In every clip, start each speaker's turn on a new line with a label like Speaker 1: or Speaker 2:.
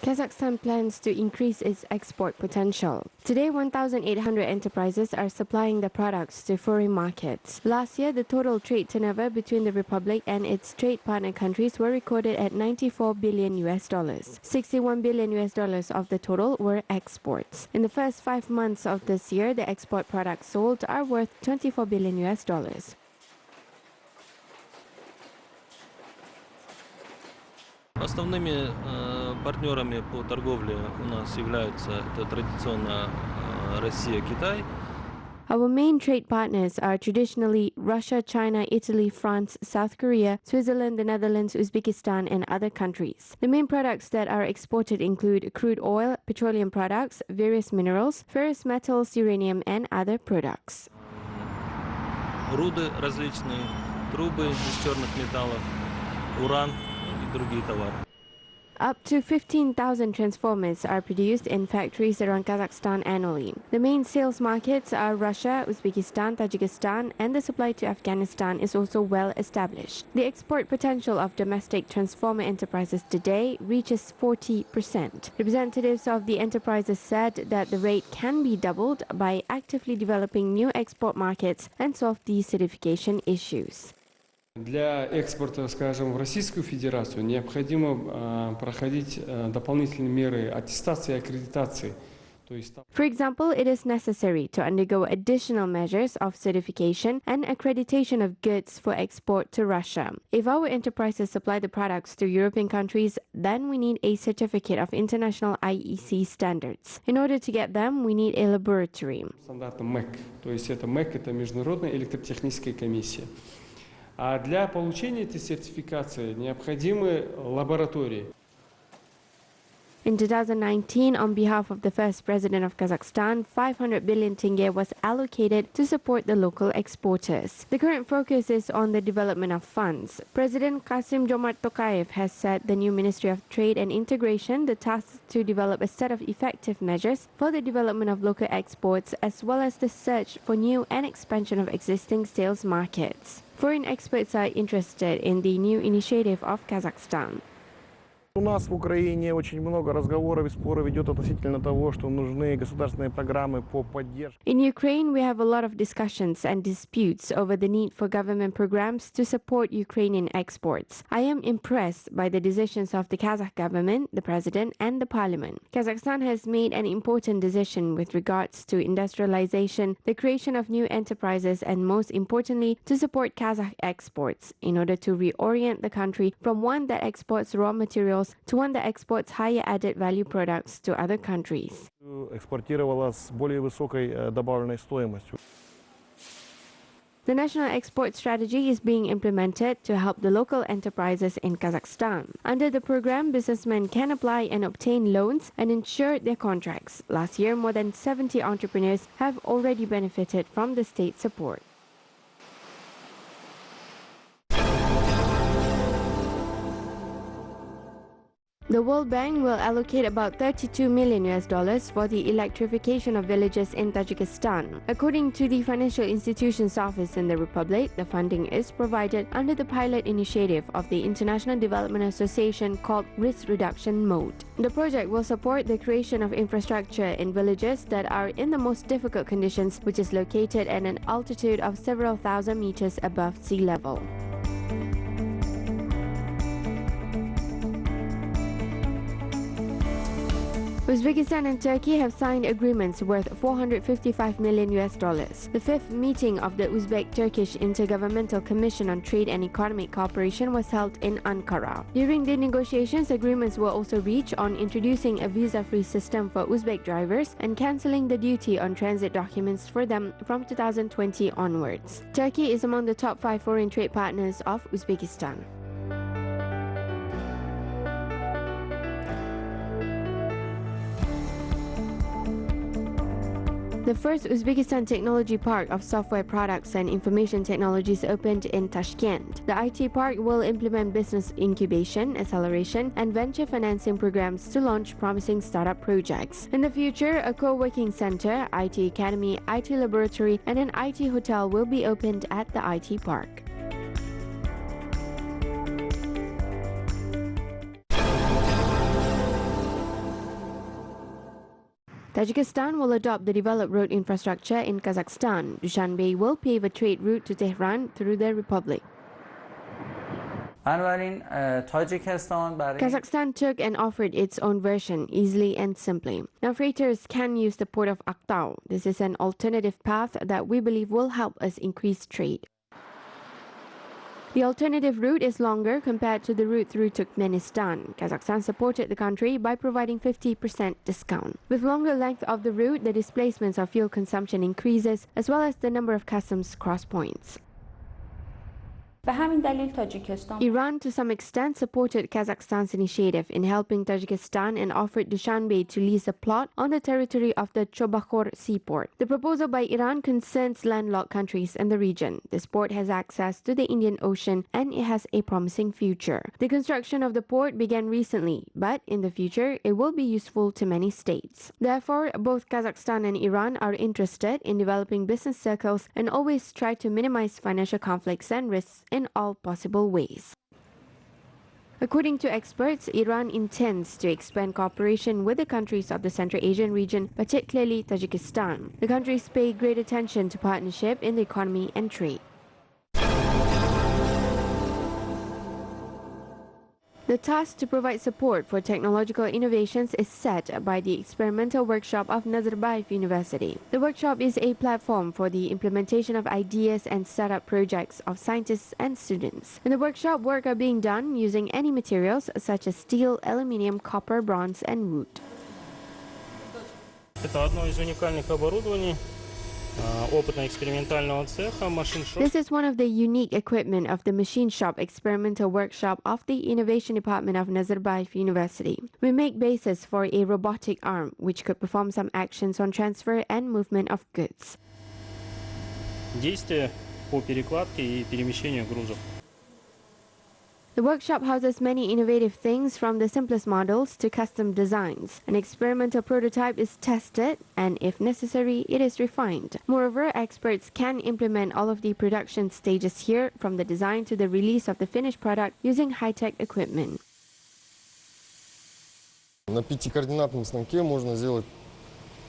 Speaker 1: Kazakhstan plans to increase its export potential. Today, 1,800 enterprises are supplying their products to foreign markets. Last year, the total trade turnover between the Republic and its trade partner countries were recorded at $94 billion. $61 billion of the total were exports. In the first 5 months of this year, the export products sold are worth $24 billion.
Speaker 2: Основными партнерами по торговле у нас являются традиционно Россия, Китай.
Speaker 1: Our main trade partners are traditionally Russia, China, Italy, France, South Korea, Switzerland, the Netherlands, Uzbekistan, and other countries. The main products that are exported include crude oil, petroleum products, various minerals, ferrous metals, uranium, and other products.
Speaker 2: Руды различные, трубы из черных металлов, уран и другие товары.
Speaker 1: Up to 15,000 transformers are produced in factories around Kazakhstan annually. The main sales markets are Russia, Uzbekistan, Tajikistan, and the supply to Afghanistan is also well established. The export potential of domestic transformer enterprises today reaches 40%. Representatives of the enterprises said that the rate can be doubled by actively developing new export markets and solve the certification issues.
Speaker 3: Для экспорта, скажем, в Российскую Федерацию необходимо проходить дополнительные меры аттестации и аккредитации.
Speaker 1: For example, it is necessary to undergo additional measures of certification and accreditation of goods for export to Russia. If our enterprises supply the products to European countries, then we need a certificate of international IEC standards. In order to get them, we need a laboratory.
Speaker 3: Стандарт МЭК, то есть это МЭК, это Международная электротехническая комиссия. А для получения этой сертификации необходимы лаборатории.
Speaker 1: In 2019, on behalf of the first president of Kazakhstan, 500 billion tenge was allocated to support the local exporters. The current focus is on the development of funds. President Kassym-Jomart Tokayev has set the new Ministry of Trade and Integration the task to develop a set of effective measures for the development of local exports as well as the search for new and expansion of existing sales markets. Foreign experts are interested in the new initiative of Kazakhstan.
Speaker 4: У нас в Украине очень много разговоров и споров идет относительно того, что нужны государственные программы по поддержке.
Speaker 1: In Ukraine, we have a lot of discussions and disputes over the need for government programs to support Ukrainian exports. I am impressed by the decisions of the Kazakh government, the president, and the parliament. Kazakhstan has made an important decision with regards to industrialization, the creation of new enterprises, and most importantly, to support Kazakh exports in order to reorient the country from one that exports raw materials to one that exports higher added value products to other countries.
Speaker 4: Экспортировала с более высокой добавленной стоимостью.
Speaker 1: The national export strategy is being implemented to help the local enterprises in Kazakhstan. Under the program, businessmen can apply and obtain loans and insure their contracts. Last year, more than 70 entrepreneurs have already benefited from the state support. The World Bank will allocate about $32 million for the electrification of villages in Tajikistan. According to the Financial Institutions Office in the Republic, the funding is provided under the pilot initiative of the International Development Association called Risk Reduction Mode. The project will support the creation of infrastructure in villages that are in the most difficult conditions, which is located at an altitude of several thousand meters above sea level. Uzbekistan and Turkey have signed agreements worth $455 million. The fifth meeting of the Uzbek-Turkish Intergovernmental Commission on Trade and Economic Cooperation was held in Ankara. During the negotiations, agreements were also reached on introducing a visa-free system for Uzbek drivers and cancelling the duty on transit documents for them from 2020 onwards. Turkey is among the top 5 foreign trade partners of Uzbekistan. The first Uzbekistan Technology Park of Software Products and Information Technologies opened in Tashkent. The IT Park will implement business incubation, acceleration, and venture financing programs to launch promising startup projects. In the future, a co-working center, IT Academy, IT Laboratory, and an IT hotel will be opened at the IT Park. Tajikistan will adopt the developed road infrastructure in Kazakhstan. Dushanbe will pave a trade route to Tehran through the republic. Kazakhstan took and offered its own version, easily and simply. Now freighters can use the port of Aktau. This is an alternative path that we believe will help us increase trade. The alternative route is longer compared to the route through Turkmenistan. Kazakhstan supported the country by providing 50% discount. With longer length of the route, the displacements of fuel consumption increases, as well as the number of customs cross points. Iran, to some extent, supported Kazakhstan's initiative in helping Tajikistan and offered Dushanbe to lease a plot on the territory of the Chobakhor seaport. The proposal by Iran concerns landlocked countries in the region. This port has access to the Indian Ocean and it has a promising future. The construction of the port began recently, but in the future, it will be useful to many states. Therefore, both Kazakhstan and Iran are interested in developing business circles and always try to minimize financial conflicts and risks in all possible ways. According to experts, Iran intends to expand cooperation with the countries of the Central Asian region, particularly Tajikistan. The countries pay great attention to partnership in the economy and trade. The task to provide support for technological innovations is set by the experimental workshop of Nazarbayev University. The workshop is a platform for the implementation of ideas and startup projects of scientists and students. In the workshop, work are being done using any materials such as steel, aluminium, copper, bronze, and wood.
Speaker 5: Это одно из уникальных оборудований опытно-экспериментального цеха машин шоп.
Speaker 1: This is one of the unique equipment of the machine shop experimental workshop of the Innovation Department of Nazarbayev University. We make bases for a robotic arm which could perform some actions on transfer and movement of goods.
Speaker 5: Действия по перекладке и перемещению грузов.
Speaker 1: The workshop houses many innovative things from the simplest models to custom designs. An experimental prototype is tested and, if necessary, it is refined. Moreover, experts can implement all of the production stages here, from the design to the release of the finished product, using high-tech equipment.
Speaker 6: На пятикоординатном станке можно сделать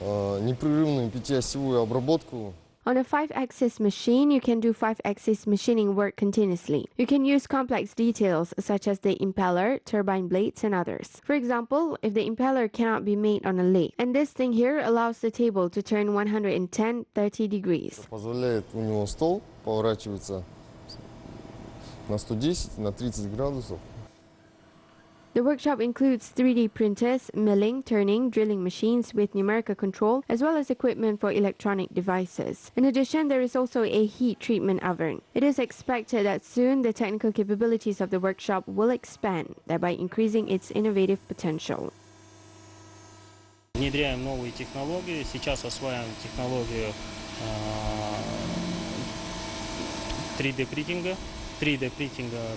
Speaker 6: непрерывную пятиосевую обработку.
Speaker 1: On a 5-axis machine, you can do 5-axis machining work continuously. You can use complex details such as the impeller, turbine blades, and others. For example, if the impeller cannot be made on a lathe, and this thing here allows the table to turn 110-30 degrees.
Speaker 6: Позволяет у него стол поворачиваться на 110, на 30 градусов.
Speaker 1: The workshop includes 3D printers, milling, turning, drilling machines with numerical control, as well as equipment for electronic devices. In addition, there is also a heat treatment oven. It is expected that soon the technical capabilities of the workshop will expand, thereby increasing its innovative potential.
Speaker 5: Внедряем новые технологии. Сейчас осваиваем технологию 3D принтинга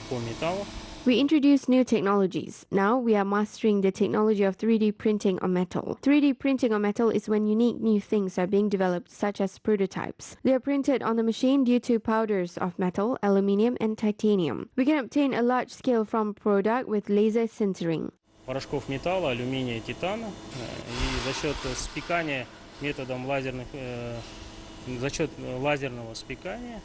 Speaker 5: по металлу.
Speaker 1: We introduced new technologies. Now we are mastering the technology of 3D printing on metal. 3D printing on metal is when unique new things are being developed, such as prototypes. They are printed on the machine due to powders of metal, aluminium, and titanium. We can obtain a large scale from product with laser sintering.
Speaker 5: Порошков металла, алюминия, титана. И за счет спекания методом за счет лазерного спекания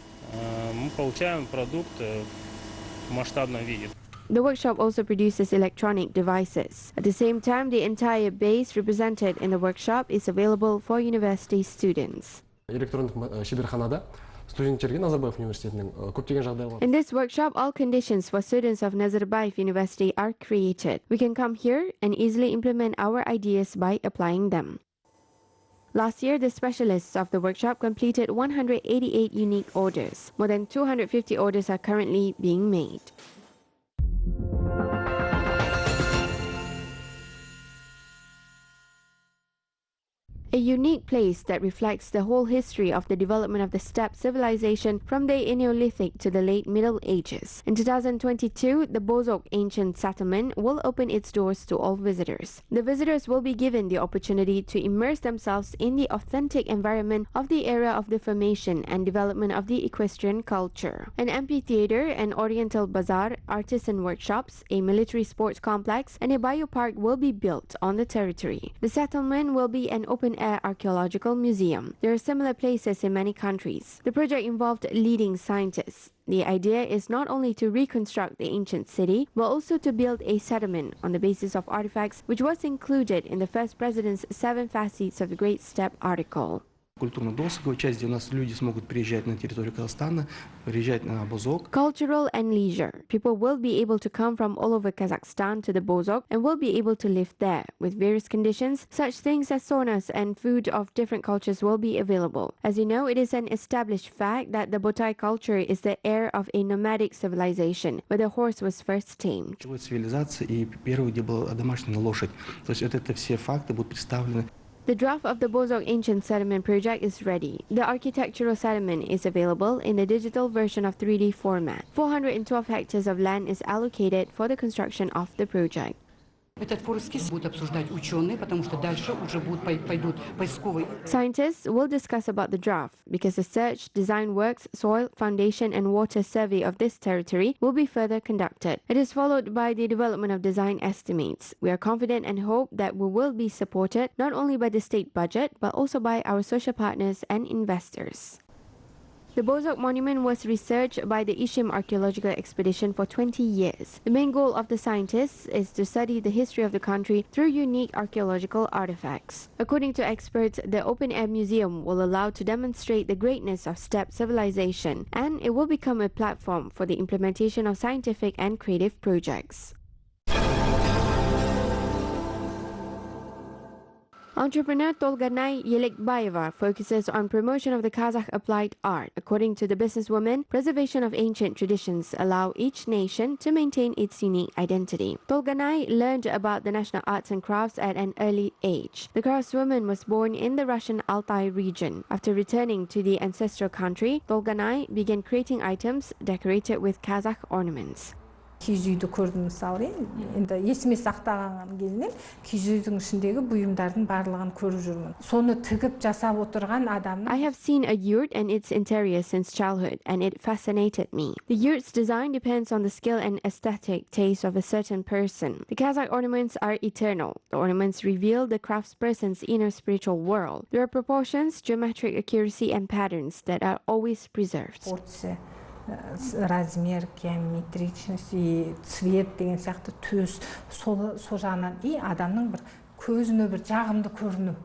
Speaker 5: мы получаем продукт в масштабном виде.
Speaker 1: The workshop also produces electronic devices. At the same time, the entire base represented in the workshop is available for university students.
Speaker 7: электрондық шеберханада студенттерге Назарбаев университетінің көптеген жағдай бар.
Speaker 1: In this workshop, all conditions for students of Nazarbayev University are created. We can come here and easily implement our ideas by applying them. Last year, the specialists of the workshop completed 188 unique orders. More than 250 orders are currently being made. A unique place that reflects the whole history of the development of the steppe civilization from the Neolithic to the late Middle Ages. In 2022, the Bozok ancient settlement will open its doors to all visitors. The visitors will be given the opportunity to immerse themselves in the authentic environment of the era of the formation and development of the equestrian culture. An amphitheater, an oriental bazaar, artisan workshops, a military sports complex, and a biopark will be built on the territory. The settlement will be an open open-air archaeological museum. There are similar places in many countries. The project involved leading scientists. The idea is not only to reconstruct the ancient city, but also to build a settlement on the basis of artifacts, which was included in the first president's 7 facets of the Great Steppe article.
Speaker 8: Культурно-досуговая часть, где у нас люди смогут приезжать на территорию Казахстана, приезжать на Bozok.
Speaker 1: Cultural and leisure. People will be able to come from all over Kazakhstan to the Bozok and will be able to live there. With various conditions, such things as saunas and food of different cultures will be available. As you know, it is an established fact that the Botai culture is the heir of a nomadic civilization, where the horse was first tamed.
Speaker 8: Цивилизация и первый, где была домашняя лошадь. То есть это все факты будут представлены.
Speaker 1: The draft of the Bozok Ancient Settlement project is ready. The architectural settlement is available in the digital version of 3D format. 412 hectares of land is allocated for the construction of the project.
Speaker 9: Этот форскис будут обсуждать ученые, потому что дальше уже пойдут поисковые.
Speaker 1: Scientists will discuss about the draft because the search, design works, soil, foundation and water survey of this territory will be further conducted. It is followed by the development of design estimates. We are confident and hope that we will be supported not only by the state budget but also by our social partners and investors. The Bozok monument was researched by the Ishim Archaeological Expedition for 20 years. The main goal of the scientists is to study the history of the country through unique archaeological artifacts. According to experts, the open-air museum will allow to demonstrate the greatness of steppe civilization, and it will become a platform for the implementation of scientific and creative projects. Entrepreneur Tolganay Yelekbayeva focuses on promotion of the Kazakh applied art. According to the businesswoman, preservation of ancient traditions allow each nation to maintain its unique identity. Tolganay learned about the national arts and crafts at an early age. The craftswoman was born in the Russian Altai region. After returning to the ancestral country, Tolganay began creating items decorated with Kazakh ornaments.
Speaker 10: Киіз үйді көрдім мысалы, енді есіме сақтаған кезінен киіз үйдің ішіндегі бұйымдардың барлығын көріп жүрмін. Соны тігіп жасап отырған адамның.
Speaker 1: I have seen a yurt and its interior since childhood, and it fascinated me. The yurt's design depends on the skill and aesthetic taste of a certain person. The Kazakh ornaments are eternal. The ornaments reveal the craftsperson's inner spiritual world. There are proportions, geometric accuracy, and patterns that are always preserved.
Speaker 10: Размер, геометричность и цвет деген сияқты төс сол жағынан и адамның бір көзіне бір жағымды көріну.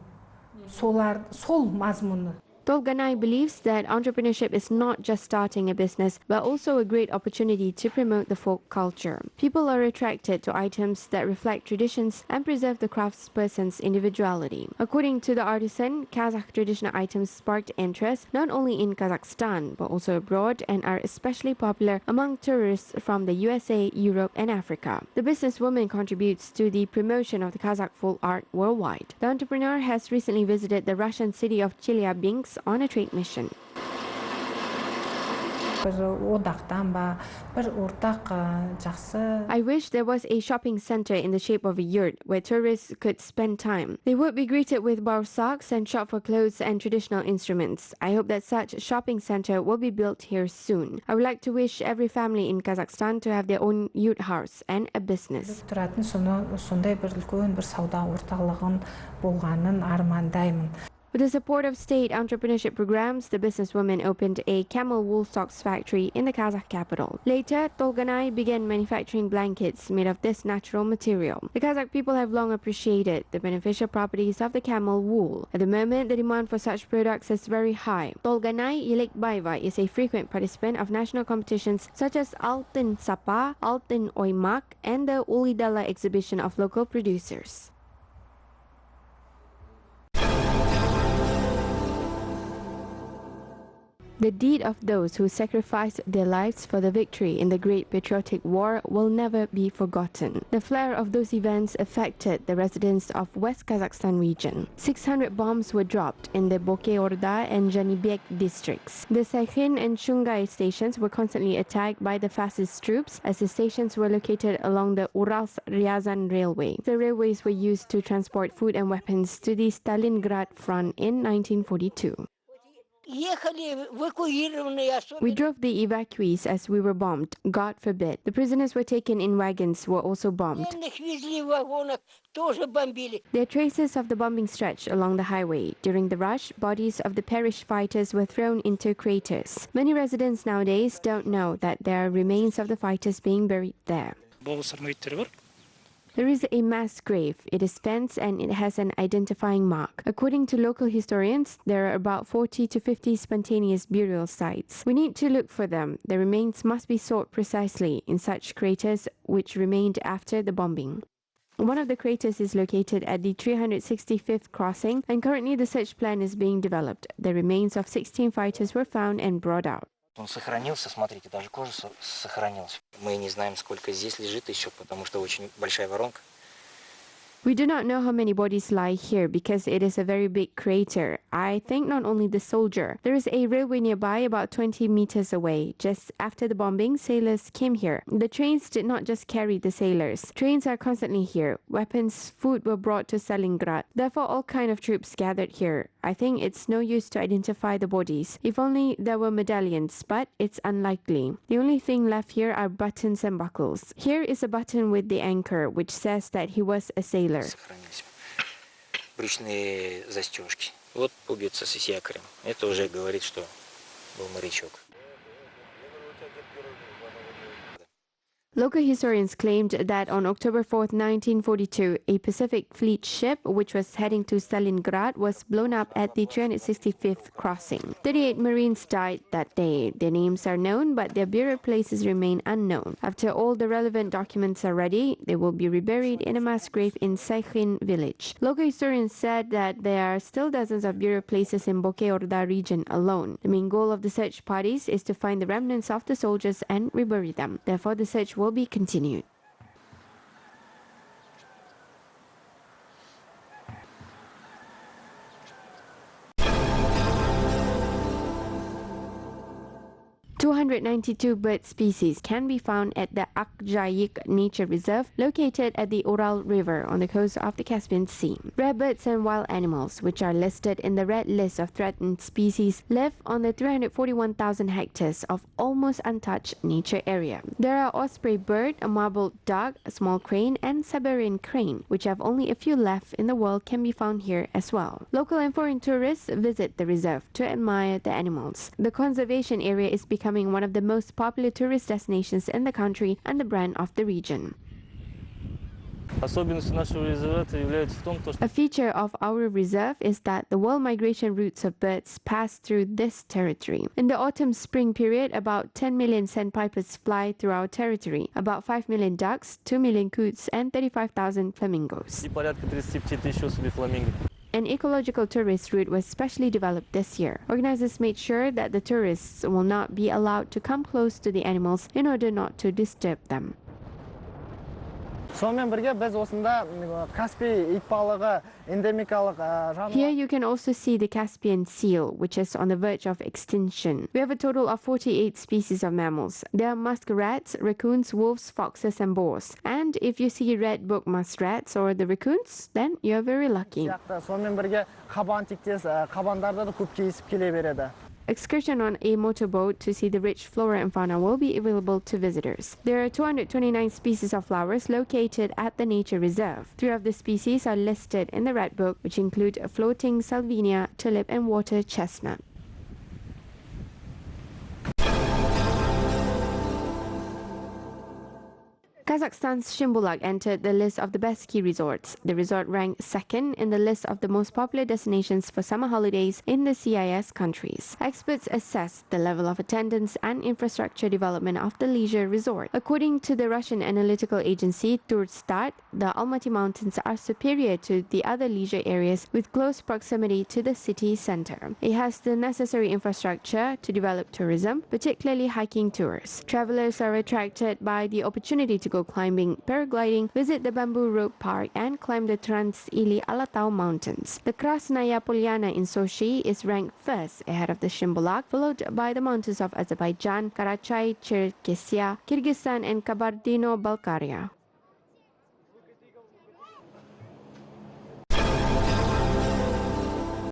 Speaker 10: Сол мазмұны.
Speaker 1: Tolganay believes that entrepreneurship is not just starting a business, but also a great opportunity to promote the folk culture. People are attracted to items that reflect traditions and preserve the craftsperson's individuality. According to the artisan, Kazakh traditional items sparked interest not only in Kazakhstan, but also abroad and are especially popular among tourists from the USA, Europe, and Africa. The businesswoman contributes to the promotion of the Kazakh folk art worldwide. The entrepreneur has recently visited the Russian city of Chelyabinsk on a trade mission. I wish there was a shopping center in the shape of a yurt where tourists could spend time. They would be greeted with Bozok and shop for clothes and traditional instruments. I hope that such a shopping center will be built here soon. I would like to wish every family in Kazakhstan to have their own yurt house and a business. With the support of state entrepreneurship programs, the businesswoman opened a camel wool socks factory in the Kazakh capital. Later, Tolganay began manufacturing blankets made of this natural material. The Kazakh people have long appreciated the beneficial properties of the camel wool. At the moment, the demand for such products is very high. Tolganay Yelekbayeva is a frequent participant of national competitions such as Altın Sapa, Altın Oymak, and the Ulidala exhibition of local producers. The deed of those who sacrificed their lives for the victory in the Great Patriotic War will never be forgotten. The flare of those events affected the residents of West Kazakhstan region. 600 bombs were dropped in the Bokeorda and Jibek districts. The Sakhin and Shungai stations were constantly attacked by the fascist troops as the stations were located along the Urals-Ryazan railway. The railways were used to transport food and weapons to the Stalingrad front in 1942. We drove the evacuees as we were bombed. God forbid. The prisoners were taken in wagons were also bombed. There are traces of the bombing stretch along the highway. During the rush, bodies of the perished fighters were thrown into craters. Many residents nowadays don't know that there are remains of the fighters being buried there. There is a mass grave. It is fenced and it has an identifying mark. According to local historians, there are about 40 to 50 spontaneous burial sites. We need to look for them. The remains must be sought precisely in such craters which remained after the bombing. One of the craters is located at the 365th crossing, and currently the search plan is being developed. The remains of 16 fighters were found and brought out.
Speaker 11: Он сохранился, смотрите, даже кожа сохранилась. Мы не знаем, сколько здесь лежит еще, потому что очень большая воронка.
Speaker 1: We do not know how many bodies lie here because it is a very big crater. I think not only the soldier. There is a railway nearby about 20 meters away. Just after the bombing, sailors came here. The trains did not just carry the sailors. Trains are constantly here. Weapons, food were brought to Stalingrad. Therefore, all kinds of troops gathered here. I think it's no use to identify the bodies. If only there were medallions, but it's unlikely. The only thing left here are buttons and buckles. Here is a button with the anchor, which says that he was a sailor.
Speaker 11: Брючные застежки. Вот пуговица с якорем. Это уже говорит, что был морячок.
Speaker 1: Local historians claimed that on October 4, 1942, a Pacific Fleet ship which was heading to Stalingrad was blown up at the 365th crossing. 38 Marines died that day. Their names are known, but their burial places remain unknown. After all the relevant documents are ready, they will be reburied in a mass grave in Saikhin village. Local historians said that there are still dozens of burial places in Bokeh-Orda region alone. The main goal of the search parties is to find the remnants of the soldiers and rebury them. Therefore, the search will be continued. ...292 bird species can be found at the Akjayik Nature Reserve located at the Ural River on the coast of the Caspian Sea. Rare birds and wild animals, which are listed in the red list of threatened species, live on the 341,000 hectares of almost untouched nature area. There are osprey bird, a marbled duck, a small crane, and Siberian crane, which have only a few left in the world, can be found here as well. Local and foreign tourists visit the reserve to admire the animals. The conservation area is becoming one of the most popular tourist destinations in the country and the brand of the region. A feature of our reserve is that the world migration routes of birds pass through this territory. In the autumn-spring period, about 10 million sandpipers fly through our territory, about 5 million ducks, 2 million coots, and 35,000 flamingos. An ecological tourist route was specially developed this year. Organizers made sure that the tourists will not be allowed to come close to the animals in order not to disturb them. Here you can also see the Caspian seal, which is on the verge of extinction. We have a total of 48 species of mammals. There are musk rats, raccoons, wolves, foxes, and boars. And if you see red book musk rats or the raccoons, then you're very lucky. Excursion on a motorboat to see the rich flora and fauna will be available to visitors. There are 229 species of flowers located at the nature reserve. 3 of the species are listed in the Red Book, which include floating salvinia, tulip, and water chestnut. Kazakhstan's Shymbulak entered the list of the best ski resorts. The resort ranked second in the list of the most popular destinations for summer holidays in the CIS countries. Experts assess the level of attendance and infrastructure development of the leisure resort. According to the Russian analytical agency Turstat, the Almaty Mountains are superior to the other leisure areas with close proximity to the city center. It has the necessary infrastructure to develop tourism, particularly hiking tours. Travelers are attracted by the opportunity to go climbing, paragliding, visit the Bamboo Road Park, and climb the Trans-Ili Alatau Mountains. The Krasnaya Polyana in Sochi is ranked first ahead of the Shymbulak, followed by the mountains of Azerbaijan, Karachay, Cherkessia, Kyrgyzstan, and Kabardino-Balkaria.